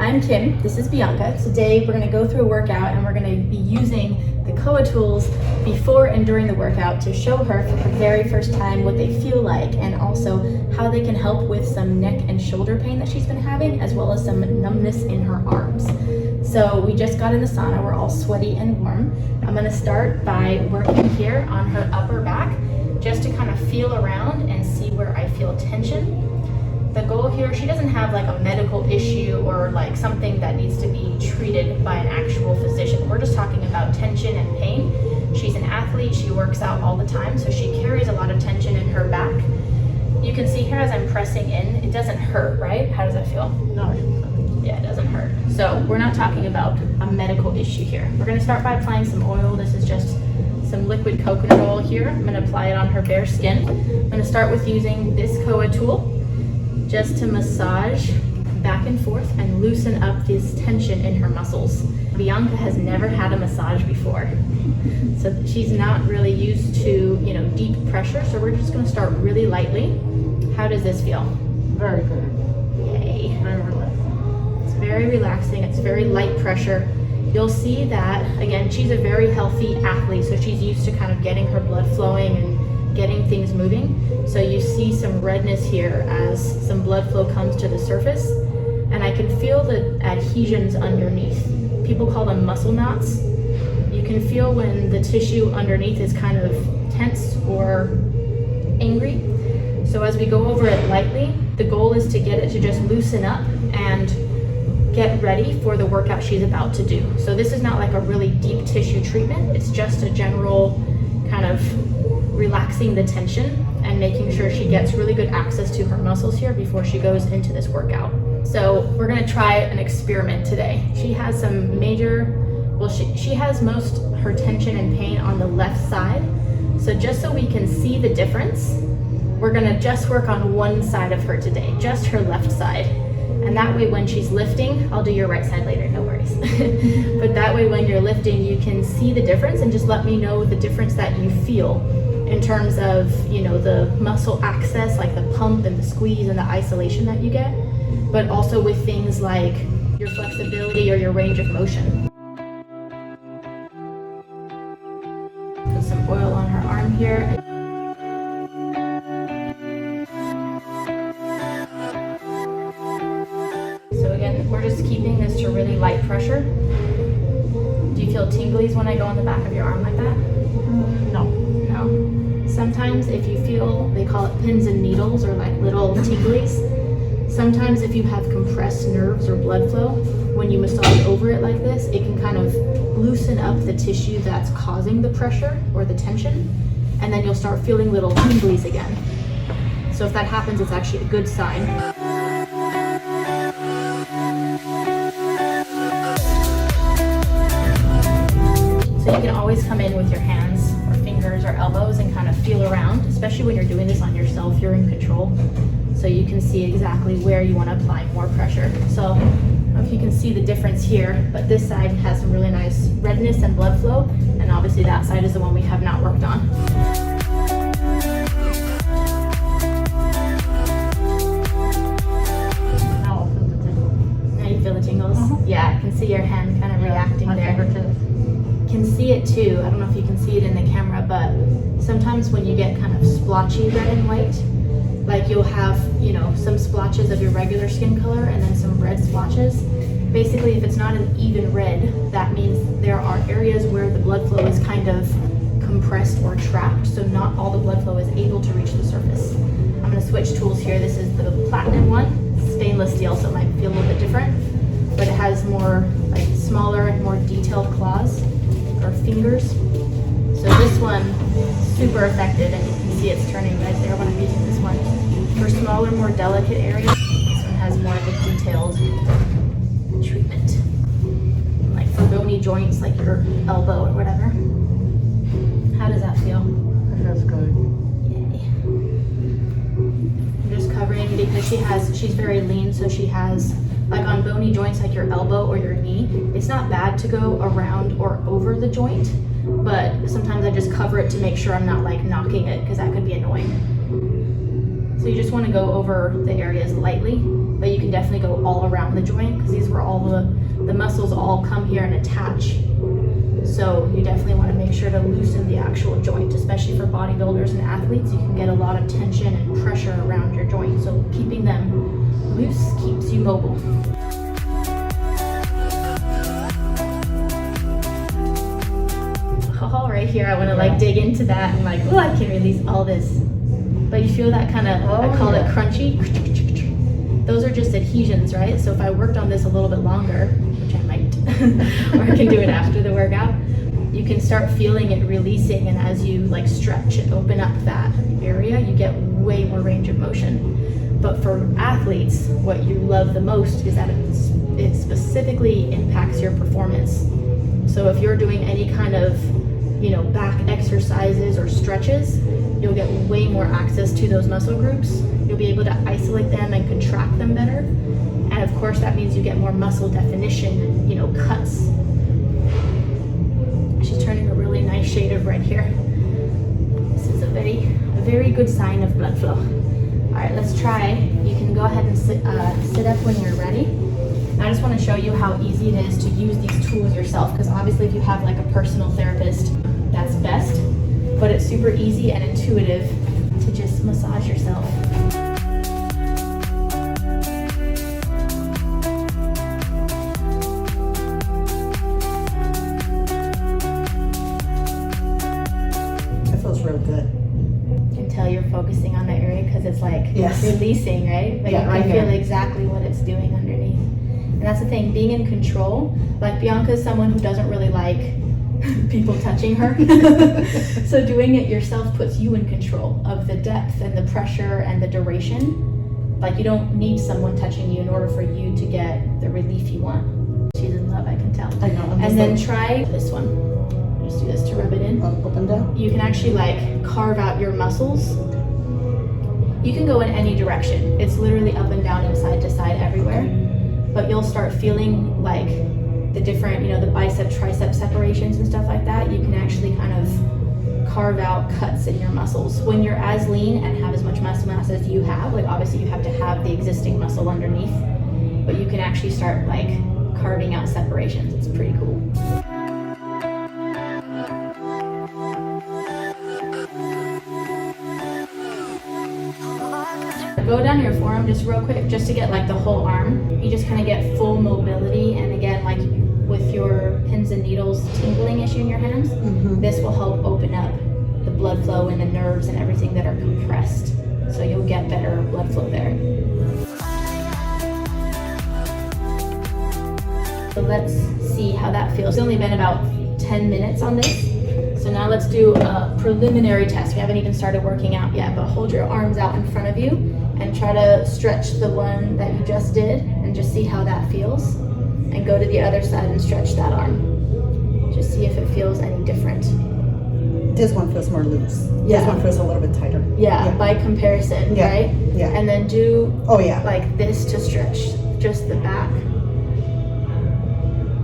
I'm Kim, this is Bianca. Today we're going to go through a workout and we're going to be using the KOA tools before and during the workout to show her for the very first time what they feel like and also how they can help with some neck and shoulder pain that she's been having, as well as some numbness in her arms. So we just got in the sauna, we're all sweaty and warm. I'm going to start by working here on her upper back just to kind of feel around and see where I feel tension. The goal here, she doesn't have like a medical issue or like something that needs to be treated by an actual physician. We're just talking about tension and pain. She's an athlete, she works out all the time, so she carries a lot of tension in her back. You can see here as I'm pressing in, it doesn't hurt, right? How does that feel? No. Yeah, it doesn't hurt. So we're not talking about a medical issue here. We're gonna start by applying some oil. This is just some liquid coconut oil here. I'm gonna apply it on her bare skin. I'm gonna start with using this KOA tool just to massage back and forth and loosen up this tension in her muscles. Bianca has never had a massage before, so she's not really used to, deep pressure, so we're just going to start really lightly. How does this feel? Very good. Yay. Very relaxing. It's very relaxing, it's very light pressure. You'll see that, again, she's a very healthy athlete, so she's used to kind of getting her blood flowing and getting things moving. So you see some redness here as some blood flow comes to the surface, and I can feel the adhesions underneath. People call them muscle knots. You can feel when the tissue underneath is kind of tense or angry. So as we go over it lightly, the goal is to get it to just loosen up and get ready for the workout she's about to do. So this is not like a really deep tissue treatment. It's just a general kind of relaxing the tension and making sure she gets really good access to her muscles here before she goes into this workout. So we're gonna try an experiment today. She has some major, she has most her tension and pain on the left side. So just so we can see the difference, we're gonna just work on one side of her today, just her left side. And that way when she's lifting, I'll do your right side later, no worries. But that way when you're lifting, you can see the difference and just let me know the difference that you feel in terms of, the muscle access, like the pump and the squeeze and the isolation that you get, but also with things like your flexibility or your range of motion. Put some oil on her arm here. So again, we're just keeping this to really light pressure. Do you feel tinglies when I go on the back of your arm like that? No. No. Sometimes if you feel, they call it pins and needles or like little tinglies. Sometimes if you have compressed nerves or blood flow, when you massage over it like this, it can kind of loosen up the tissue that's causing the pressure or the tension, and then you'll start feeling little tinglies again. So if that happens, it's actually a good sign. So you can always come in with your hands or fingers or elbows and kind of feel around, especially when you're doing this on yourself, you're in control. So you can see exactly where you want to apply more pressure. So I don't know if you can see the difference here, but this side has some really nice redness and blood flow, and obviously that side is the one we have not worked on. Now I'll feel the tingles. Now you feel the tingles? Yeah, I can see your hand kind of reacting my there. fingertips. Can see it too. I don't know if you can see it in the camera, but sometimes when you get kind of splotchy red and white, like you'll have, some splotches of your regular skin color and then some red splotches. Basically, if it's not an even red, that means there are areas where the blood flow is kind of compressed or trapped, so not all the blood flow is able to reach the surface. I'm gonna switch tools here. This is the platinum one, stainless steel, so it might feel a little bit different, but it has more like smaller and more detailed claws or fingers. So this one, super effective, and you can see it's turning right there when I'm using this one. For smaller, more delicate areas, this one has more of a detailed treatment. Like for bony joints, like your elbow or whatever. How does that feel? It feels good. Yay. I'm just covering because she's very lean, so she has, like on bony joints like your elbow or your knee, it's not bad to go around or over the joint, but sometimes I just cover it to make sure I'm not like knocking it, because that could be annoying. So you just want to go over the areas lightly, but you can definitely go all around the joint because these were all the muscles all come here and attach. So you definitely want to make sure to loosen the actual joint, especially for bodybuilders and athletes. You can get a lot of tension and pressure around your joint. So keeping them loose keeps you mobile. All right here, I want to like dig into that and like, oh, I can release all this. But you feel that kind of, I call it crunchy. Those are just adhesions, right? So if I worked on this a little bit longer, which I might, or I can do it after the workout, you can start feeling it releasing, and as you like stretch and open up that area, you get way more range of motion. But for athletes, what you love the most is that it specifically impacts your performance. So if you're doing any kind of, back exercises or stretches, you'll get way more access to those muscle groups. You'll be able to isolate them and contract them better. And of course, that means you get more muscle definition and, cuts. She's turning a really nice shade of red here. This is a very good sign of blood flow. All right, let's try. You can go ahead and sit up when you're ready. I just want to show you how easy it is to use these tools yourself, because obviously if you have like a personal therapist, that's best, but it's super easy and intuitive to just massage yourself. It feels real good. You can tell you're focusing on the area because it's like releasing, right? Like Yeah, right I feel here. exactly what it's doing underneath. And that's the thing, being in control. Like Bianca is someone who doesn't really like people touching her. So doing it yourself puts you in control of the depth and the pressure and the duration. Like you don't need someone touching you in order for you to get the relief you want. She's in love, I can tell. I know. And then try this one. Just do this to rub it in. Up and down. You can actually like carve out your muscles. You can go in any direction. It's literally up and down and side to side everywhere. But you'll start feeling like the different, the bicep, tricep separations and stuff like that. You can actually kind of carve out cuts in your muscles. When you're as lean and have as much muscle mass as you have, like obviously you have to have the existing muscle underneath, but you can actually start like carving out separations. It's pretty cool. Go down your forearm just real quick, just to get like the whole arm. You just kind of get full mobility, and again, like with your pins and needles tingling issue in your hands, this will help open up the blood flow and the nerves and everything that are compressed. So you'll get better blood flow there. So let's see how that feels. It's only been about 10 minutes on this. So now let's do a preliminary test. We haven't even started working out yet, but hold your arms out in front of you and try to stretch the one that you just did and just see how that feels. And go to the other side and stretch that arm. Just see if it feels any different. This one feels more loose. Yeah. This one feels a little bit tighter. Yeah, by comparison, Yeah. right? Yeah. And then do like this to stretch just the back.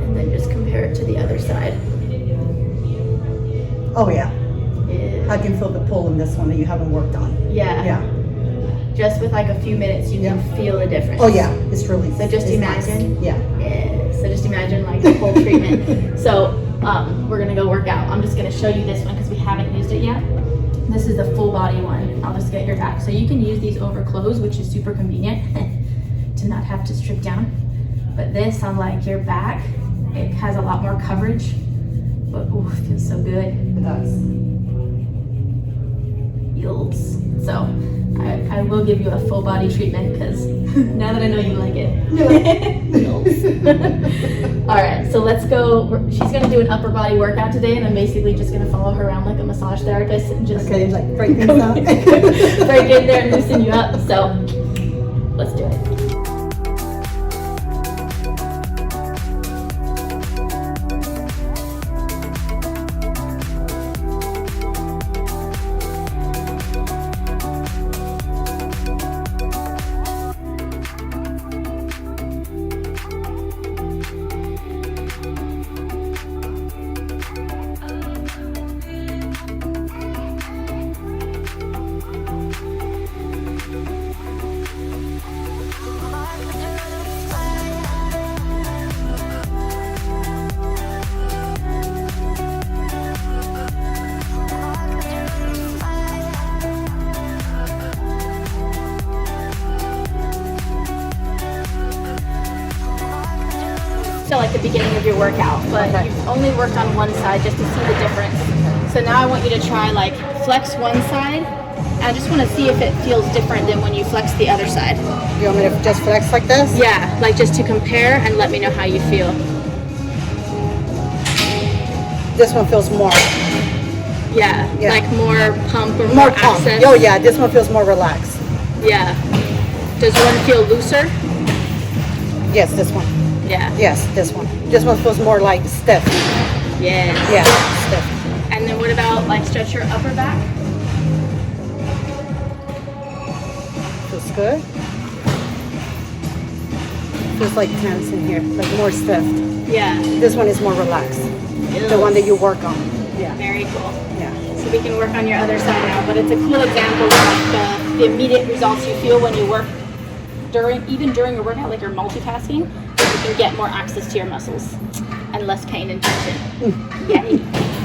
And then just compare it to the other side. Oh yeah. I can feel the pull in this one that you haven't worked on. Yeah. Yeah. Just with like a few minutes, you can feel a difference. Oh yeah, it's really. So just it's imagine. Nice. Yeah. Yeah. So just imagine like the whole treatment. So we're gonna go work out. I'm just gonna show you this one because we haven't used it yet. This is the full body one. I'll just get your back. So you can use these over clothes, which is super convenient to not have to strip down. But this on like your back, it has a lot more coverage. But ooh, it feels so good. It does. Yields. So I will give you a full body treatment because now that I know you like it. Yields. All right, so let's go. She's gonna do an upper body workout today, and I'm basically just gonna follow her around like a massage therapist and just like break things up. break in there and loosen you up. So let's do it. still at the beginning of your workout, but Okay. you've only worked on one side just to see the difference. So now I want you to try like flex one side. I just want to see if it feels different than when you flex the other side. You want me to just flex like this? Yeah, like just to compare and let me know how you feel. This one feels more. Yeah, Yeah. like more pump or More pump. access. Oh yeah, this one feels more relaxed. Yeah. Does one feel looser? Yes, this one. Yeah. Yes, this one. This one feels more like stiff. Yes. Yeah, stiff. And then what about like stretch your upper back? Feels good. Feels like tense in here, like more stiff. Yeah. This one is more relaxed. The one that you work on. Yeah. Very cool. Yeah. So we can work on your other side now, but it's a cool example of like the immediate results you feel when you work even during your workout, like you're multitasking, you can get more access to your muscles and less pain and tension. Yay.